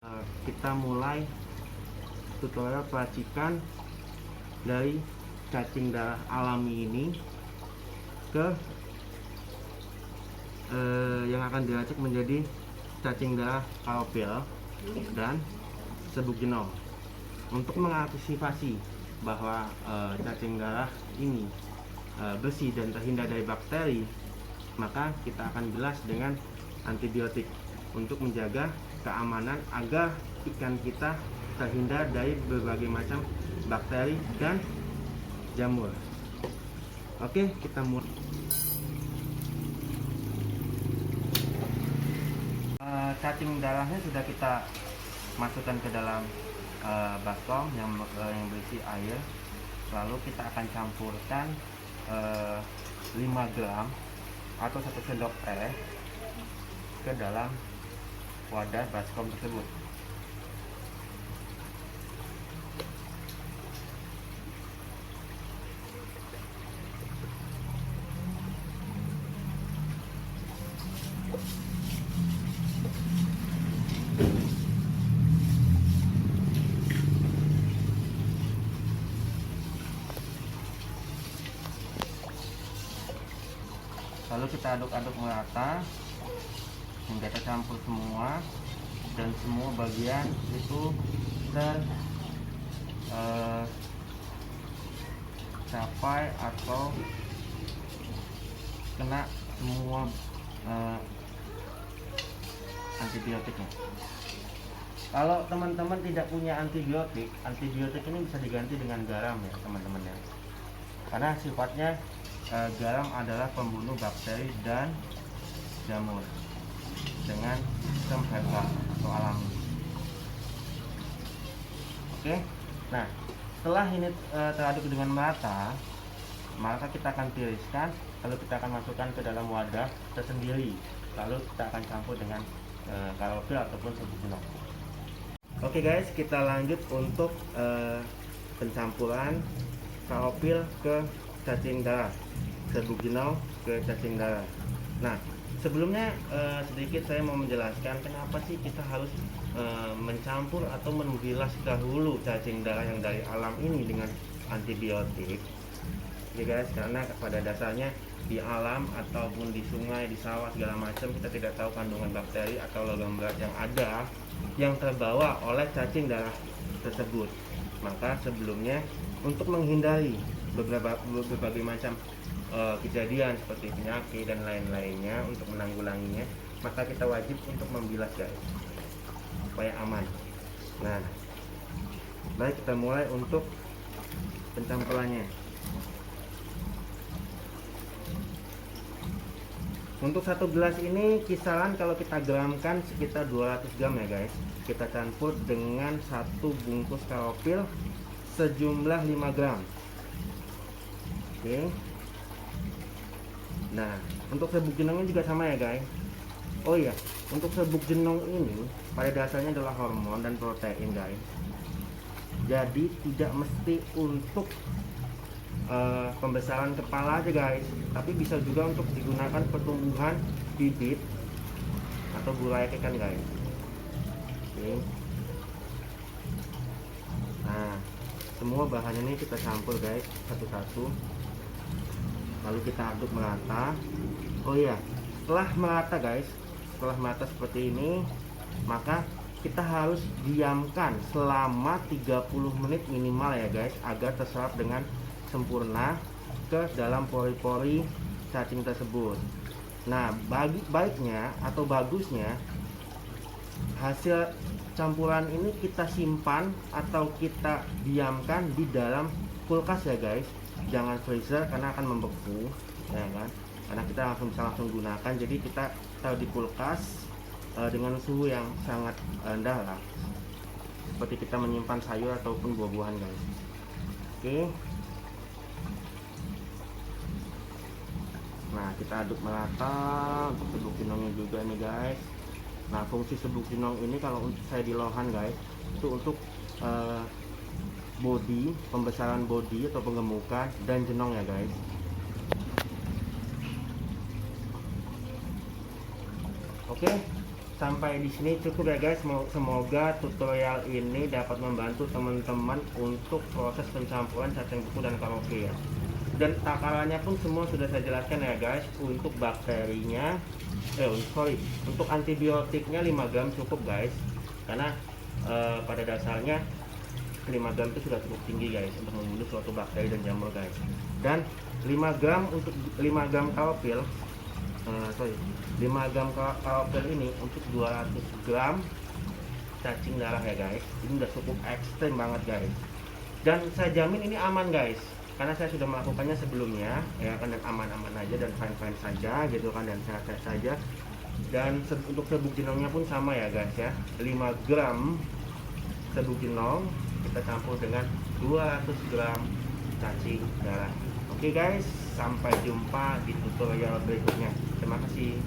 Kita mulai tutorial peracikan dari cacing darah alami ini ke yang akan diracik menjadi cacing darah karopil dan serbuk genom. Untuk mengantisipasi bahwa cacing darah ini bersih dan terhindar dari bakteri, maka kita akan bilas dengan antibiotik untuk menjaga keamanan agar ikan kita terhindar dari berbagai macam bakteri dan jamur. Oke, kita mulai. Cacing darahnya sudah kita masukkan ke dalam baskom yang berisi air. Lalu kita akan campurkan 5 gram atau 1 sendok teh ke dalam wadah baskom tersebut. Lalu kita aduk-aduk merata hingga tercampur semua dan semua bagian itu tercapai atau kena semua antibiotiknya. Kalau teman-teman tidak punya antibiotik ini bisa diganti dengan garam ya teman-teman ya, karena sifatnya garam adalah pembunuh bakteri dan jamur dengan sistem herbal atau alami. Oke, nah setelah ini teraduk dengan merata, maka kita akan tiriskan, lalu kita akan masukkan ke dalam wadah tersendiri, lalu kita akan campur dengan karopil ataupun serbuk genom. Oke guys, kita lanjut untuk pencampuran karopil ke cacing darah, serbuk genom ke cacing darah. Nah, sebelumnya sedikit saya mau menjelaskan kenapa sih kita harus mencampur atau membilas dahulu cacing darah yang dari alam ini dengan antibiotik. Ya guys, karena pada dasarnya di alam ataupun di sungai, di sawah segala macam, kita tidak tahu kandungan bakteri atau logam berat yang ada yang terbawa oleh cacing darah tersebut. Maka sebelumnya untuk menghindari berbagai macam kejadian seperti penyakit dan lain-lainnya, untuk menanggulanginya, maka kita wajib untuk membilas guys supaya aman. Nah, baik, kita mulai untuk pencampurannya. Untuk 1 gelas ini kisaran kalau kita gramkan sekitar 200 gram ya guys. Kita campur dengan 1 bungkus karopil sejumlah 5 gram. Oke. Nah, untuk serbuk genongnya juga sama ya guys. Oh iya, untuk serbuk genong ini pada dasarnya adalah hormon dan protein guys. Jadi tidak mesti untuk pembesaran kepala aja guys, tapi bisa juga untuk digunakan pertumbuhan bibit atau gulai ikan guys. Oke. Nah, semua bahan ini kita campur guys satu-satu, lalu kita aduk merata. Oh iya, setelah merata guys, setelah merata seperti ini, maka kita harus diamkan selama 30 menit minimal ya guys, agar terserap dengan sempurna ke dalam pori-pori cacing tersebut. Nah, baiknya atau bagusnya hasil campuran ini kita simpan atau kita diamkan di dalam kulkas ya guys, jangan freezer karena akan membeku ya kan, karena kita bisa langsung gunakan. Jadi kita taruh di kulkas dengan suhu yang sangat rendah lah, seperti kita menyimpan sayur ataupun buah-buahan guys. Oke. Nah, kita aduk merata untuk serbuk genongnya juga nih guys. Nah, fungsi serbuk genong ini kalau untuk saya di lohan guys, itu untuk body, pembesaran body atau penggemukan dan jenong ya guys. Oke, sampai di sini cukup ya guys. Semoga tutorial ini dapat membantu teman-teman untuk proses pencampuran cacing beku dan karaoke ya. Dan takarannya pun semua sudah saya jelaskan ya guys. Untuk bakterinya untuk antibiotiknya 5 gram cukup guys, karena pada dasarnya 5 gram itu sudah cukup tinggi guys untuk membunuh suatu bakteri dan jamur guys. Dan 5 gram untuk 5 gram kaopil 5 gram kaopil ini untuk 200 gram cacing darah ya guys. Ini udah cukup ekstrem banget guys, dan saya jamin ini aman guys, karena saya sudah melakukannya sebelumnya ya kan, dan aman-aman aja dan fine-fine saja gitu kan, dan sehat-sehat saja. Dan untuk serbuk jenongnya pun sama ya guys ya, 5 gram serbuk jenong kita campur dengan 200 gram cacing darah. Oke guys, sampai jumpa di tutorial berikutnya. Terima kasih.